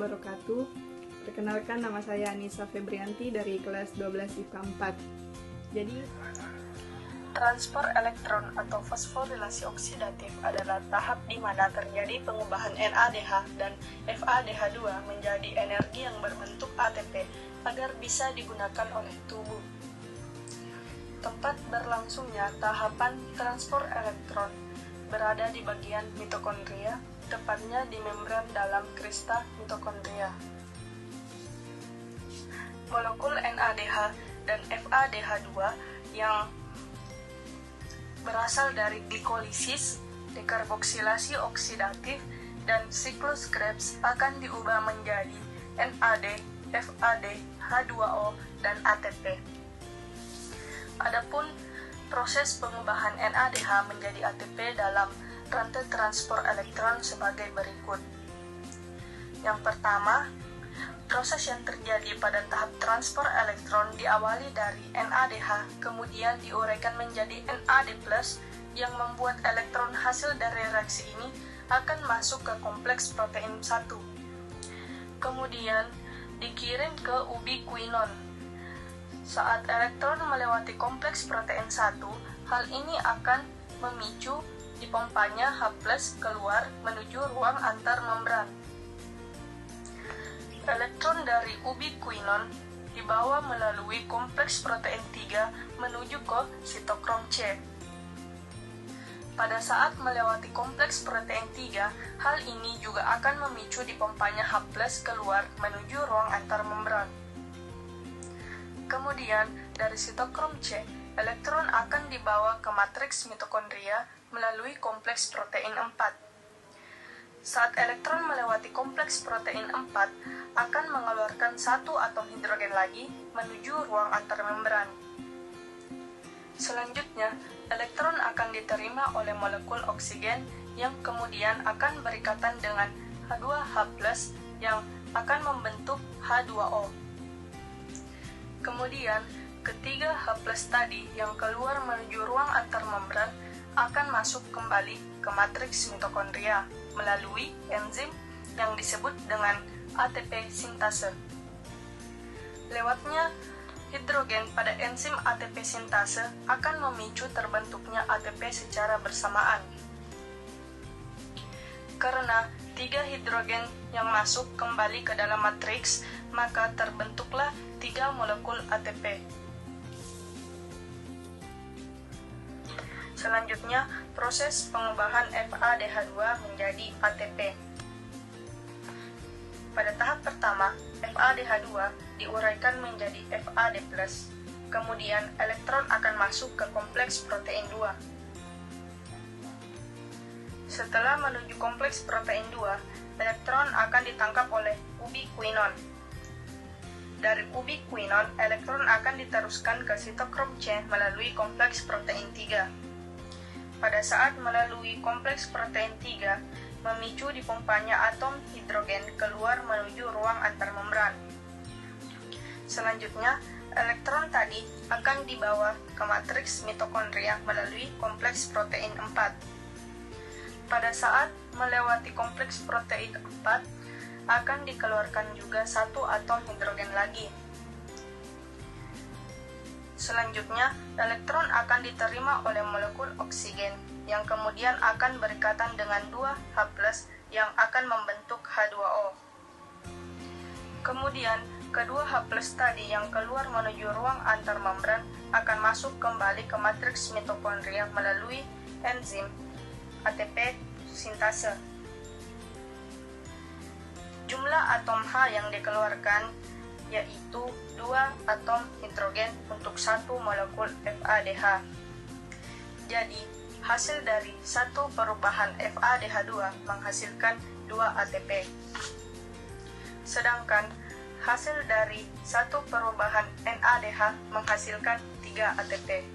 wabarakatuh. Perkenalkan, nama saya Anissa Febrianti dari kelas 12 IPA 4. Jadi, transfer elektron atau fosforilasi oksidatif adalah tahap di mana terjadi pengubahan NADH dan FADH2 menjadi energi yang berbentuk ATP agar bisa digunakan oleh tubuh. Tempat berlangsungnya tahapan transfer elektron berada di bagian mitokondria, tepatnya di membran dalam krista mitokondria. Molekul NADH dan FADH2 yang berasal dari glikolisis, dekarboksilasi oksidatif, dan siklus Krebs akan diubah menjadi NAD, FAD, H2O, dan ATP. Adapun proses pengubahan NADH menjadi ATP dalam rantai transport elektron sebagai berikut. Yang pertama, proses yang terjadi pada tahap transport elektron diawali dari NADH, kemudian diuraikan menjadi NAD+, yang membuat elektron hasil dari reaksi ini akan masuk ke kompleks protein 1. Kemudian dikirim ke ubiquinon. Saat elektron melewati kompleks protein 1, hal ini akan memicu dipompanya H+ keluar menuju ruang antar membran. Elektron dari ubiquinon dibawa melalui kompleks protein 3 menuju ke sitokrom C. Pada saat melewati kompleks protein 3, hal ini juga akan memicu dipompanya H+ keluar menuju ruang antar membran. Kemudian, dari sitokrom C, elektron akan dibawa ke matriks mitokondria melalui kompleks protein 4. Saat elektron melewati kompleks protein 4, akan mengeluarkan satu atom hidrogen lagi menuju ruang antarmembran. Selanjutnya, elektron akan diterima oleh molekul oksigen yang kemudian akan berikatan dengan H2H+ yang akan membentuk H2O. Kemudian, ketiga H+ tadi yang keluar menuju ruang antarmembran akan masuk kembali ke matriks mitokondria melalui enzim yang disebut dengan ATP sintase. Lewatnya hidrogen pada enzim ATP sintase akan memicu terbentuknya ATP secara bersamaan. Karena 3 hidrogen yang masuk kembali ke dalam matriks, maka terbentuklah 3 molekul ATP. Selanjutnya, proses pengubahan FADH2 menjadi ATP. Pada tahap pertama, FADH2 diuraikan menjadi FAD+, kemudian elektron akan masuk ke kompleks protein 2. Setelah menuju kompleks protein 2, elektron akan ditangkap oleh ubiquinon. Dari ubiquinon, elektron akan diteruskan ke sitokrom C melalui kompleks protein 3. Pada saat melalui kompleks protein 3, memicu dipompanya atom hidrogen keluar menuju ruang antarmembran. Selanjutnya, elektron tadi akan dibawa ke matriks mitokondria melalui kompleks protein 4. Pada saat melewati kompleks protein 4, akan dikeluarkan juga satu atom hidrogen lagi. Selanjutnya, elektron akan diterima oleh molekul oksigen yang kemudian akan berikatan dengan 2 H+ yang akan membentuk H2O. Kemudian, kedua H+ tadi yang keluar menuju ruang antarmembran akan masuk kembali ke matriks mitokondria melalui enzim ATP sintase. Jumlah atom H yang dikeluarkan yaitu 2 atom hidrogen untuk 1 molekul FADH. Jadi, hasil dari satu perubahan FADH2 menghasilkan 2 ATP. Sedangkan hasil dari satu perubahan NADH menghasilkan 3 ATP.